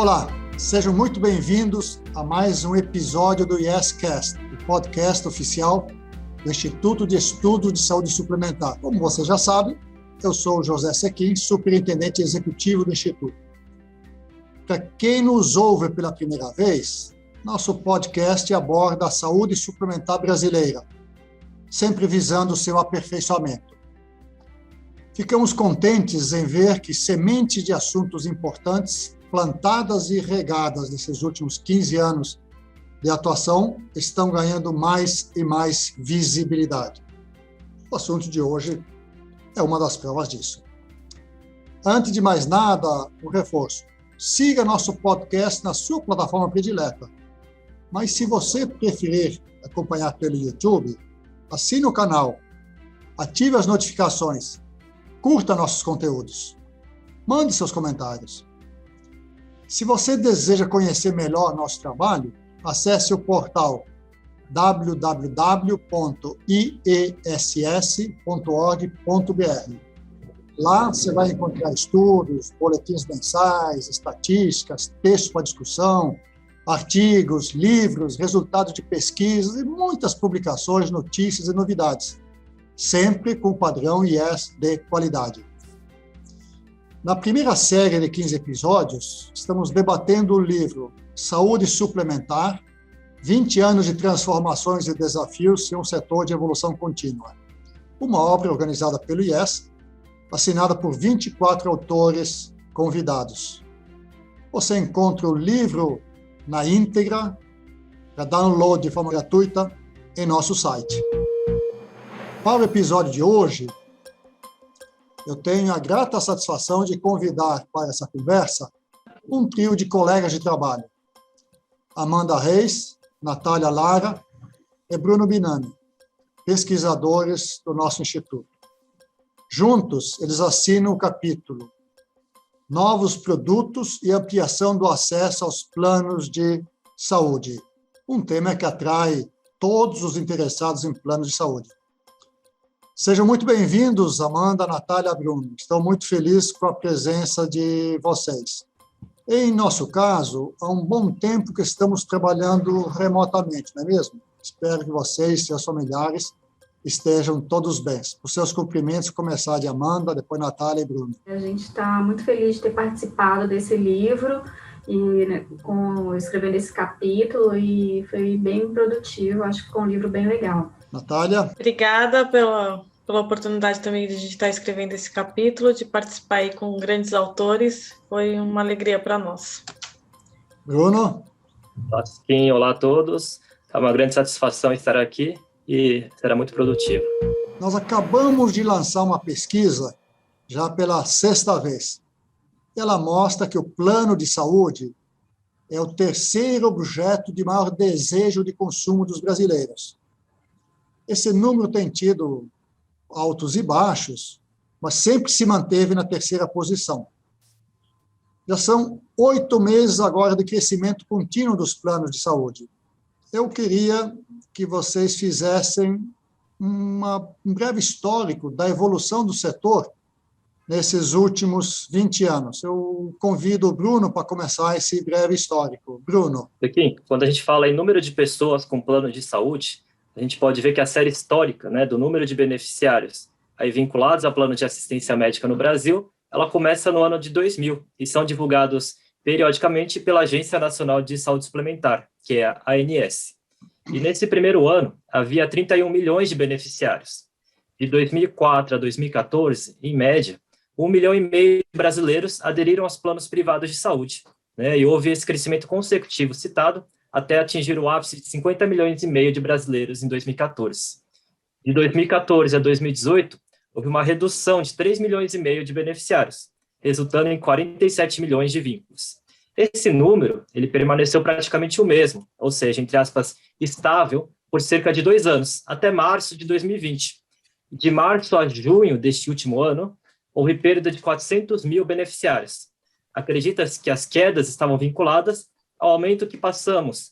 Olá, sejam muito bem-vindos a mais um episódio do YesCast, o podcast oficial do Instituto de Estudos de Saúde Suplementar. Como você já sabe, eu sou o José Sequim, superintendente executivo do Instituto. Para quem nos ouve pela primeira vez, nosso podcast aborda a saúde suplementar brasileira, sempre visando o seu aperfeiçoamento. Ficamos contentes em ver que sementes de assuntos importantes, plantadas e regadas nesses últimos 15 anos de atuação, estão ganhando mais e mais visibilidade. O assunto de hoje é uma das provas disso. Antes de mais nada, um reforço. Siga nosso podcast na sua plataforma predileta. Mas se você preferir acompanhar pelo YouTube, assine o canal, ative as notificações, curta nossos conteúdos, mande seus comentários. Se você deseja conhecer melhor nosso trabalho, acesse o portal www.iess.org.br. Lá você vai encontrar estudos, boletins mensais, estatísticas, textos para discussão, artigos, livros, resultados de pesquisas e muitas publicações, notícias e novidades, sempre com o padrão IES de qualidade. Na primeira série de 15 episódios, estamos debatendo o livro Saúde Suplementar, 20 anos de transformações e desafios em um setor de evolução contínua. Uma obra organizada pelo IES, assinada por 24 autores convidados. Você encontra o livro na íntegra, para download de forma gratuita, em nosso site. Para o episódio de hoje, eu tenho a grata satisfação de convidar para essa conversa um trio de colegas de trabalho. Amanda Reis, Natália Lara e Bruno Binami, pesquisadores do nosso instituto. Juntos, eles assinam o capítulo Novos Produtos e Ampliação do Acesso aos Planos de Saúde, um tema que atrai todos os interessados em planos de saúde. Sejam muito bem-vindos, Amanda, Natália, Bruno. Estou muito feliz com a presença de vocês. Em nosso caso, há um bom tempo que estamos trabalhando remotamente, não é mesmo? Espero que vocês e seus familiares estejam todos bem. Os seus cumprimentos, começar de Amanda, depois Natália e Bruno. A gente está muito feliz de ter participado desse livro e escrevendo esse capítulo, e foi bem produtivo, acho que ficou um livro bem legal. Natália? Obrigada pela oportunidade também de a gente estar escrevendo esse capítulo, de participar aí com grandes autores, foi uma alegria para nós. Bruno? Olá a todos, é uma grande satisfação estar aqui e será muito produtivo. Nós acabamos de lançar uma pesquisa, já pela 6ª vez. Ela mostra que o plano de saúde é o terceiro objeto de maior desejo de consumo dos brasileiros. Esse número tem tido altos e baixos, mas sempre se manteve na 3ª posição. Já são 8 meses agora de crescimento contínuo dos planos de saúde. Eu queria que vocês fizessem um breve histórico da evolução do setor nesses últimos 20 anos. Eu convido o Bruno para começar esse breve histórico. Bruno. Aqui, quando a gente fala em número de pessoas com plano de saúde, a gente pode ver que a série histórica, do número de beneficiários aí vinculados ao plano de assistência médica no Brasil, ela começa no ano de 2000 e são divulgados periodicamente pela Agência Nacional de Saúde Suplementar, que é a ANS. E nesse primeiro ano, havia 31 milhões de beneficiários. De 2004 a 2014, em média, 1,5 milhão de brasileiros aderiram aos planos privados de saúde, e houve esse crescimento consecutivo citado até atingir o ápice de 50 milhões e meio de brasileiros em 2014. De 2014 a 2018, houve uma redução de 3 milhões e meio de beneficiários, resultando em 47 milhões de vínculos. Esse número, ele permaneceu praticamente o mesmo, ou seja, entre aspas, estável, por cerca de 2 anos, até março de 2020. De março a junho deste último ano, houve perda de 400 mil beneficiários. Acredita-se que as quedas estavam vinculadas ao momento que passamos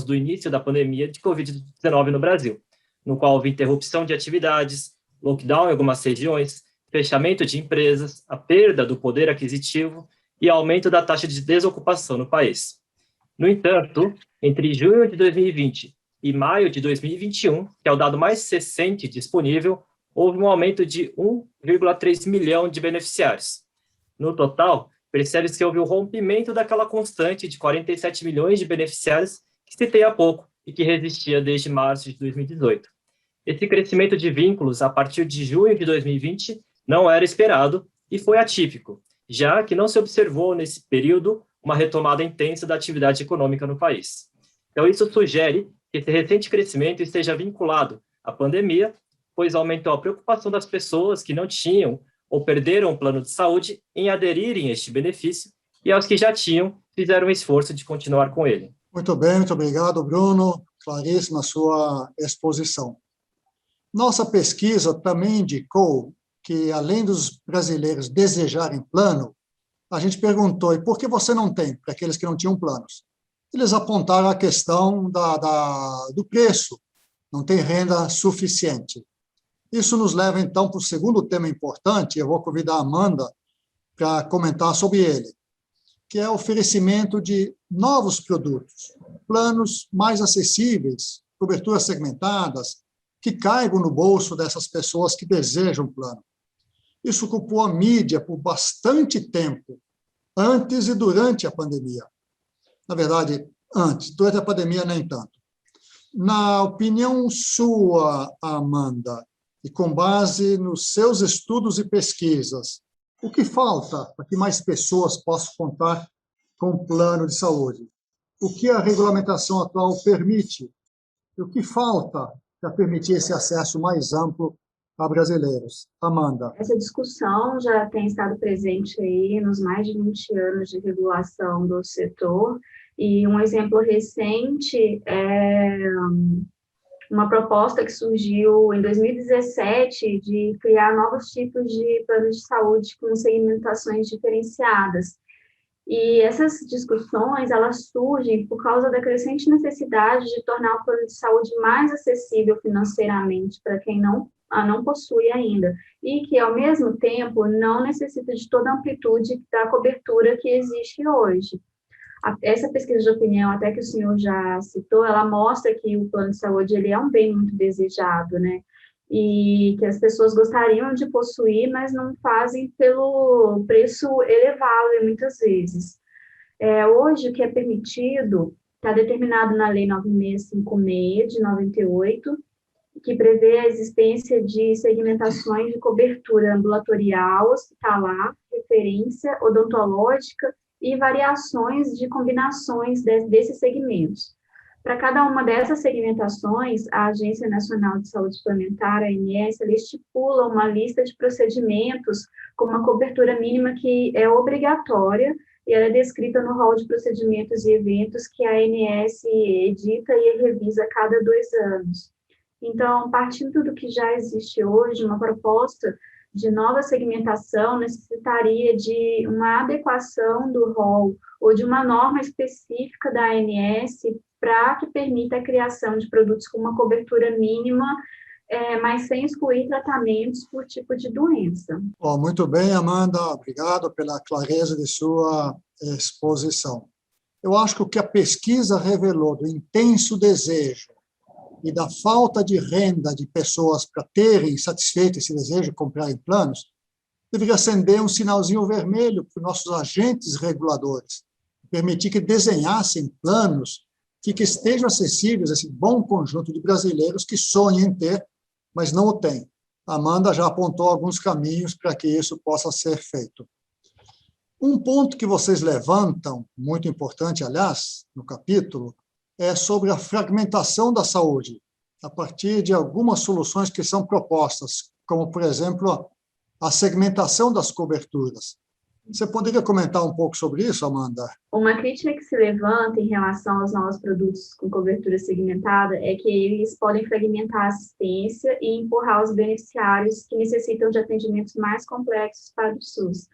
do início da pandemia de Covid-19 no Brasil, no qual houve interrupção de atividades, lockdown em algumas regiões, fechamento de empresas, a perda do poder aquisitivo e aumento da taxa de desocupação no país. No entanto, entre junho de 2020 e maio de 2021, que é o dado mais recente disponível, houve um aumento de 1,3 milhão de beneficiários. No total, percebe-se que houve o rompimento daquela constante de 47 milhões de beneficiários que citei há pouco e que resistia desde março de 2018. Esse crescimento de vínculos a partir de junho de 2020 não era esperado e foi atípico, já que não se observou nesse período uma retomada intensa da atividade econômica no país. Então, isso sugere que esse recente crescimento esteja vinculado à pandemia, pois aumentou a preocupação das pessoas que não tinham ou perderam o plano de saúde em aderirem a este benefício, e aos que já tinham, fizeram um esforço de continuar com ele. Muito bem, muito obrigado, Bruno. Claríssima a sua exposição. Nossa pesquisa também indicou que, além dos brasileiros desejarem plano, a gente perguntou, e por que você não tem, para aqueles que não tinham planos? Eles apontaram a questão do preço, não tem renda suficiente. Isso nos leva, então, para o segundo tema importante, eu vou convidar a Amanda para comentar sobre ele, que é o oferecimento de novos produtos, planos mais acessíveis, coberturas segmentadas, que caibam no bolso dessas pessoas que desejam plano. Isso ocupou a mídia por bastante tempo, antes e durante a pandemia. Na verdade, antes, durante a pandemia nem tanto. Na opinião sua, Amanda, e com base nos seus estudos e pesquisas, o que falta para que mais pessoas possam contar com um plano de saúde? O que a regulamentação atual permite? E o que falta para permitir esse acesso mais amplo a brasileiros? Amanda. Essa discussão já tem estado presente aí nos mais de 20 anos de regulação do setor, e um exemplo recente é uma proposta que surgiu em 2017 de criar novos tipos de planos de saúde com segmentações diferenciadas. E essas discussões, elas surgem por causa da crescente necessidade de tornar o plano de saúde mais acessível financeiramente para quem não possui ainda, e que, ao mesmo tempo, não necessita de toda a amplitude da cobertura que existe hoje. Essa pesquisa de opinião, até que o senhor já citou, ela mostra que o plano de saúde ele é um bem muito desejado, né? E que as pessoas gostariam de possuir, mas não fazem pelo preço elevado, muitas vezes. Hoje, o que é permitido está determinado na Lei 9656, de 98, que prevê a existência de segmentações de cobertura ambulatorial, hospitalar, referência, odontológica e variações de combinações desses segmentos. Para cada uma dessas segmentações, a Agência Nacional de Saúde Suplementar, a ANS, ela estipula uma lista de procedimentos com uma cobertura mínima que é obrigatória, e ela é descrita no rol de procedimentos e eventos que a ANS edita e revisa a cada 2 anos. Então, partindo do que já existe hoje, uma proposta de nova segmentação necessitaria de uma adequação do rol ou de uma norma específica da ANS para que permita a criação de produtos com uma cobertura mínima, mas sem excluir tratamentos por tipo de doença. Muito bem, Amanda, obrigado pela clareza de sua exposição. Eu acho que o que a pesquisa revelou do intenso desejo e da falta de renda de pessoas para terem satisfeito esse desejo de comprarem planos, deveria acender um sinalzinho vermelho para os nossos agentes reguladores, permitir que desenhassem planos que estejam acessíveis a esse bom conjunto de brasileiros que sonham em ter, mas não o têm. A Amanda já apontou alguns caminhos para que isso possa ser feito. Um ponto que vocês levantam, muito importante, aliás, no capítulo, é sobre a fragmentação da saúde, a partir de algumas soluções que são propostas, como, por exemplo, a segmentação das coberturas. Você poderia comentar um pouco sobre isso, Amanda? Uma crítica que se levanta em relação aos novos produtos com cobertura segmentada é que eles podem fragmentar a assistência e empurrar os beneficiários que necessitam de atendimentos mais complexos para o SUS.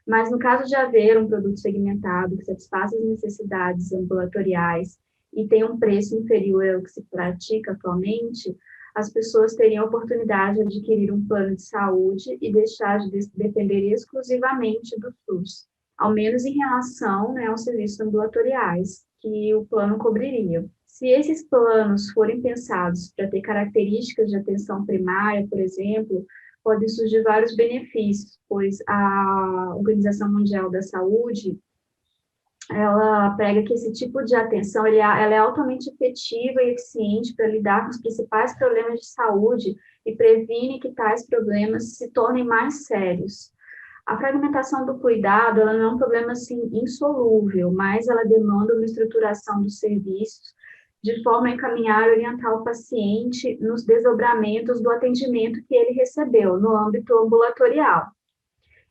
Mas, no caso de haver um produto segmentado que satisfaça as necessidades ambulatoriais e tem um preço inferior ao que se pratica atualmente, as pessoas teriam a oportunidade de adquirir um plano de saúde e deixar de depender exclusivamente do SUS. ao menos em relação, né, aos serviços ambulatoriais que o plano cobriria. Se esses planos forem pensados para ter características de atenção primária, por exemplo, podem surgir vários benefícios, pois a Organização Mundial da Saúde, ela prega que esse tipo de atenção ela é altamente efetiva e eficiente para lidar com os principais problemas de saúde e previne que tais problemas se tornem mais sérios. A fragmentação do cuidado, ela não é um problema assim, insolúvel, mas ela demanda uma estruturação dos serviços de forma a encaminhar e orientar o paciente nos desdobramentos do atendimento que ele recebeu no âmbito ambulatorial.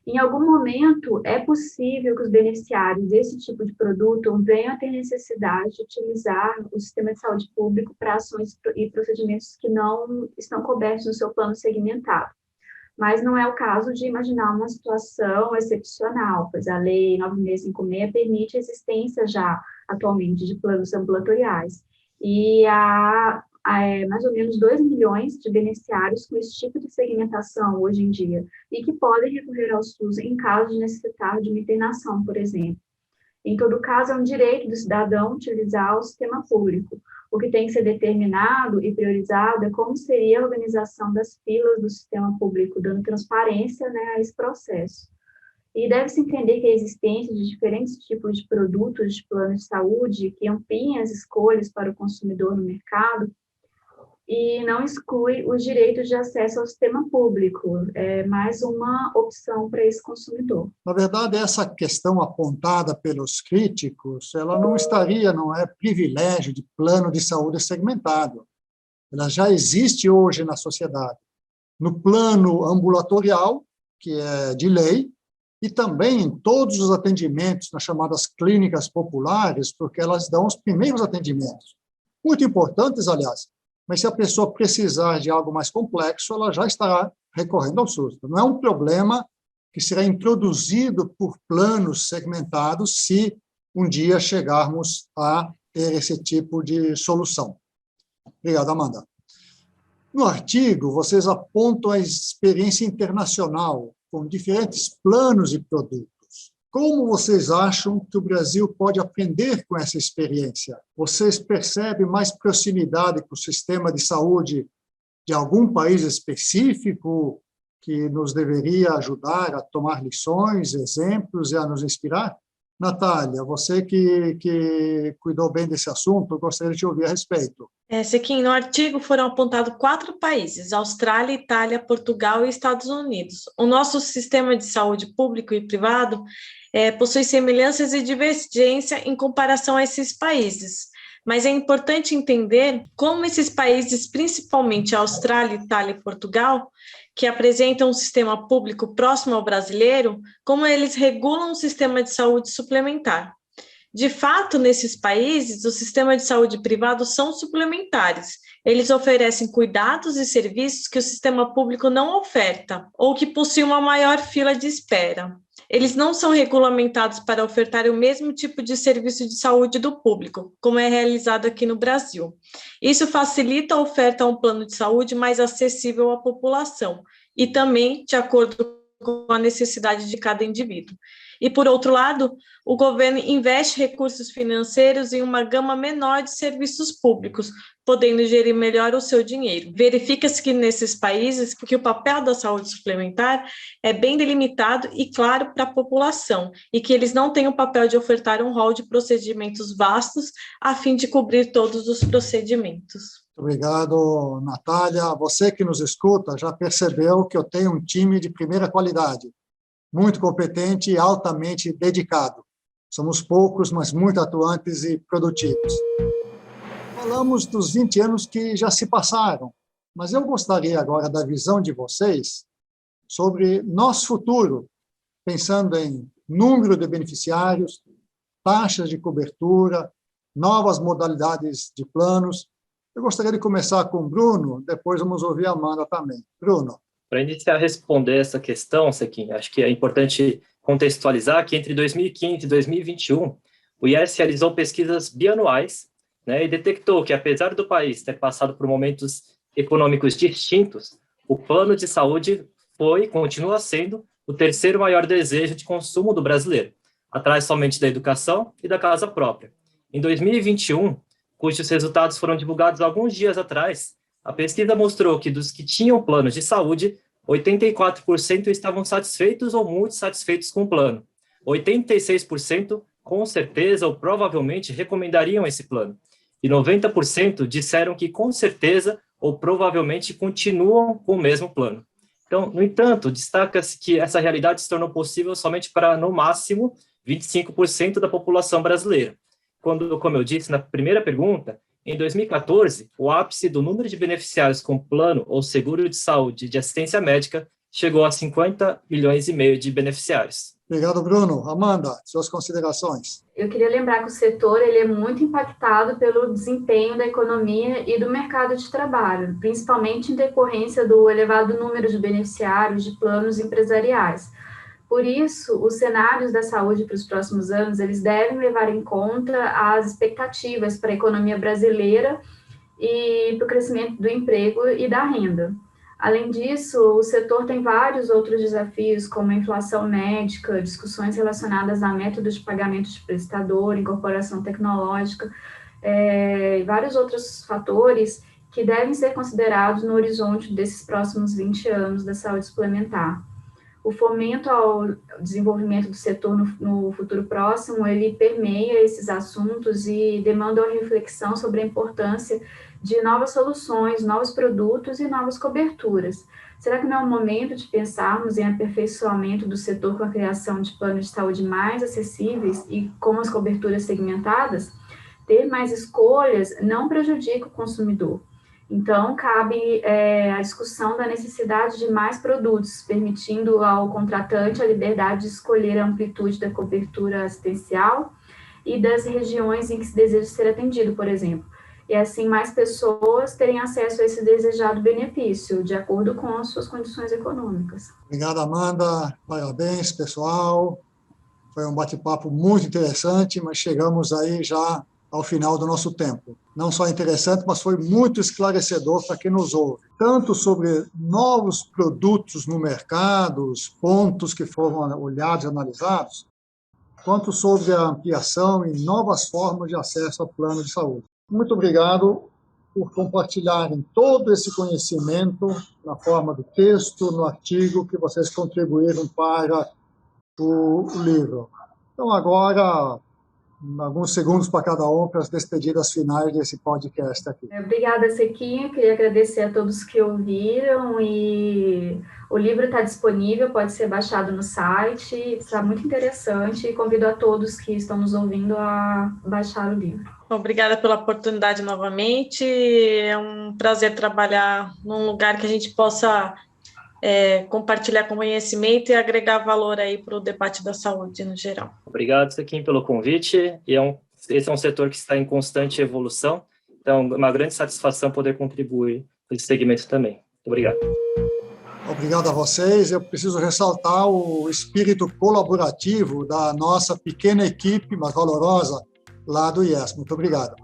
Em algum momento, é possível que os beneficiários desse tipo de produto venham a ter necessidade de utilizar o sistema de saúde público para ações e procedimentos que não estão cobertos no seu plano segmentado. Mas não é o caso de imaginar uma situação excepcional, pois a Lei 9656 permite a existência já atualmente de planos ambulatoriais. E há mais ou menos 2 milhões de beneficiários com esse tipo de segmentação hoje em dia, e que podem recorrer ao SUS em caso de necessitar de uma internação, por exemplo. Em todo caso, é um direito do cidadão utilizar o sistema público. O que tem que ser determinado e priorizado é como seria a organização das filas do sistema público, dando transparência, né, a esse processo. E deve-se entender que a existência de diferentes tipos de produtos de plano de saúde que ampliem as escolhas para o consumidor no mercado e não exclui os direitos de acesso ao sistema público. É mais uma opção para esse consumidor. Na verdade, essa questão apontada pelos críticos, ela não é privilégio de plano de saúde segmentado. Ela já existe hoje na sociedade. No plano ambulatorial, que é de lei, e também em todos os atendimentos nas chamadas clínicas populares, porque elas dão os primeiros atendimentos. Muito importantes, aliás, mas se a pessoa precisar de algo mais complexo, ela já estará recorrendo ao SUS. Não é um problema que será introduzido por planos segmentados se um dia chegarmos a ter esse tipo de solução. Obrigado, Amanda. No artigo, vocês apontam a experiência internacional com diferentes planos e produtos. Como vocês acham que o Brasil pode aprender com essa experiência? Vocês percebem mais proximidade com o sistema de saúde de algum país específico que nos deveria ajudar a tomar lições, exemplos e a nos inspirar? Natália, você que cuidou bem desse assunto, eu gostaria de te ouvir a respeito. Sequim, no artigo foram apontados 4 países, Austrália, Itália, Portugal e Estados Unidos. O nosso sistema de saúde público e privado possui semelhanças e divergência em comparação a esses países, mas é importante entender como esses países, principalmente a Austrália, Itália e Portugal, que apresentam um sistema público próximo ao brasileiro, como eles regulam o sistema de saúde suplementar. De fato, nesses países, os sistemas de saúde privados são suplementares. Eles oferecem cuidados e serviços que o sistema público não oferta, ou que possuem uma maior fila de espera. Eles não são regulamentados para ofertar o mesmo tipo de serviço de saúde do público, como é realizado aqui no Brasil. Isso facilita a oferta a um plano de saúde mais acessível à população e também de acordo com a necessidade de cada indivíduo. E, por outro lado, o governo investe recursos financeiros em uma gama menor de serviços públicos, podendo gerir melhor o seu dinheiro. Verifica-se que nesses países que o papel da saúde suplementar é bem delimitado e claro para a população, e que eles não têm o papel de ofertar um rol de procedimentos vastos a fim de cobrir todos os procedimentos. Obrigado, Natália. Você que nos escuta já percebeu que eu tenho um time de primeira qualidade, muito competente e altamente dedicado. Somos poucos, mas muito atuantes e produtivos. Falamos dos 20 anos que já se passaram, mas eu gostaria agora da visão de vocês sobre nosso futuro, pensando em número de beneficiários, taxas de cobertura, novas modalidades de planos. Eu gostaria de começar com o Bruno, depois vamos ouvir a Amanda também. Bruno. Para iniciar a responder essa questão, Sequim, acho que é importante contextualizar que entre 2015 e 2021, o IES realizou pesquisas bianuais, né, e detectou que, apesar do país ter passado por momentos econômicos distintos, o plano de saúde foi e continua sendo o terceiro maior desejo de consumo do brasileiro. atrás somente da educação e da casa própria. Em 2021, cujos resultados foram divulgados alguns dias atrás, a pesquisa mostrou que dos que tinham planos de saúde, 84% estavam satisfeitos ou muito satisfeitos com o plano. 86% com certeza ou provavelmente recomendariam esse plano. E 90% disseram que com certeza ou provavelmente continuam com o mesmo plano. Então, no entanto, destaca-se que essa realidade se tornou possível somente para, no máximo, 25% da população brasileira. Quando, como eu disse na primeira pergunta, em 2014, o ápice do número de beneficiários com plano ou seguro de saúde de assistência médica chegou a 50 milhões e meio de beneficiários. Obrigado, Bruno. Amanda, suas considerações. Eu queria lembrar que o setor ele é muito impactado pelo desempenho da economia e do mercado de trabalho, principalmente em decorrência do elevado número de beneficiários de planos empresariais. Por isso, os cenários da saúde para os próximos anos, eles devem levar em conta as expectativas para a economia brasileira e para o crescimento do emprego e da renda. Além disso, o setor tem vários outros desafios, como a inflação médica, discussões relacionadas a métodos de pagamento de prestador, incorporação tecnológica, e vários outros fatores que devem ser considerados no horizonte desses próximos 20 anos da saúde suplementar. O fomento ao desenvolvimento do setor no futuro próximo, ele permeia esses assuntos e demanda uma reflexão sobre a importância de novas soluções, novos produtos e novas coberturas. Será que não é o momento de pensarmos em aperfeiçoamento do setor com a criação de planos de saúde mais acessíveis e com as coberturas segmentadas? Ter mais escolhas não prejudica o consumidor. Então, cabe a discussão da necessidade de mais produtos, permitindo ao contratante a liberdade de escolher a amplitude da cobertura assistencial e das regiões em que se deseja ser atendido, por exemplo. E assim, mais pessoas terem acesso a esse desejado benefício, de acordo com as suas condições econômicas. Obrigado, Amanda. Parabéns, pessoal. Foi um bate-papo muito interessante, mas chegamos aí já ao final do nosso tempo. Não só interessante, mas foi muito esclarecedor para quem nos ouve, tanto sobre novos produtos no mercado, os pontos que foram olhados e analisados, quanto sobre a ampliação e novas formas de acesso ao plano de saúde. Muito obrigado por compartilharem todo esse conhecimento na forma do texto, no artigo que vocês contribuíram para o livro. Então, agora, alguns segundos para cada um para as despedidas finais desse podcast aqui. Obrigada, Sequinha. Queria agradecer a todos que ouviram e o livro está disponível, pode ser baixado no site, está muito interessante e convido a todos que estão nos ouvindo a baixar o livro. Obrigada pela oportunidade novamente. É um prazer trabalhar num lugar que a gente possa compartilhar conhecimento e agregar valor aí para o debate da saúde no geral. Obrigado, Sequim, pelo convite. E esse é um setor que está em constante evolução, então é uma grande satisfação poder contribuir nesse segmento também. Muito obrigado. Obrigado a vocês. Eu preciso ressaltar o espírito colaborativo da nossa pequena equipe, mas valorosa, lá do IES. Muito obrigado.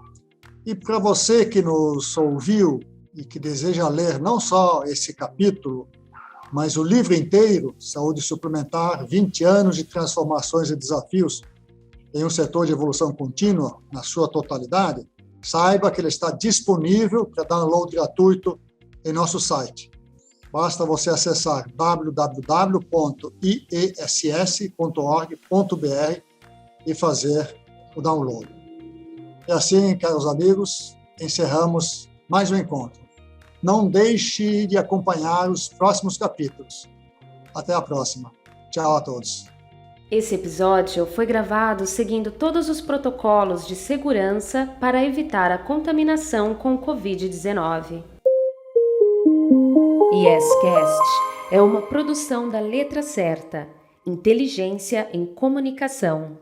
E para você que nos ouviu e que deseja ler não só esse capítulo, mas o livro inteiro, Saúde Suplementar, 20 anos de transformações e desafios em um setor de evolução contínua, na sua totalidade, saiba que ele está disponível para download gratuito em nosso site. Basta você acessar www.iess.org.br e fazer o download. E assim, caros amigos, encerramos mais um encontro. Não deixe de acompanhar os próximos capítulos. Até a próxima. Tchau a todos. Esse episódio foi gravado seguindo todos os protocolos de segurança para evitar a contaminação com o Covid-19. IEScast é uma produção da Letra Certa, Inteligência em Comunicação.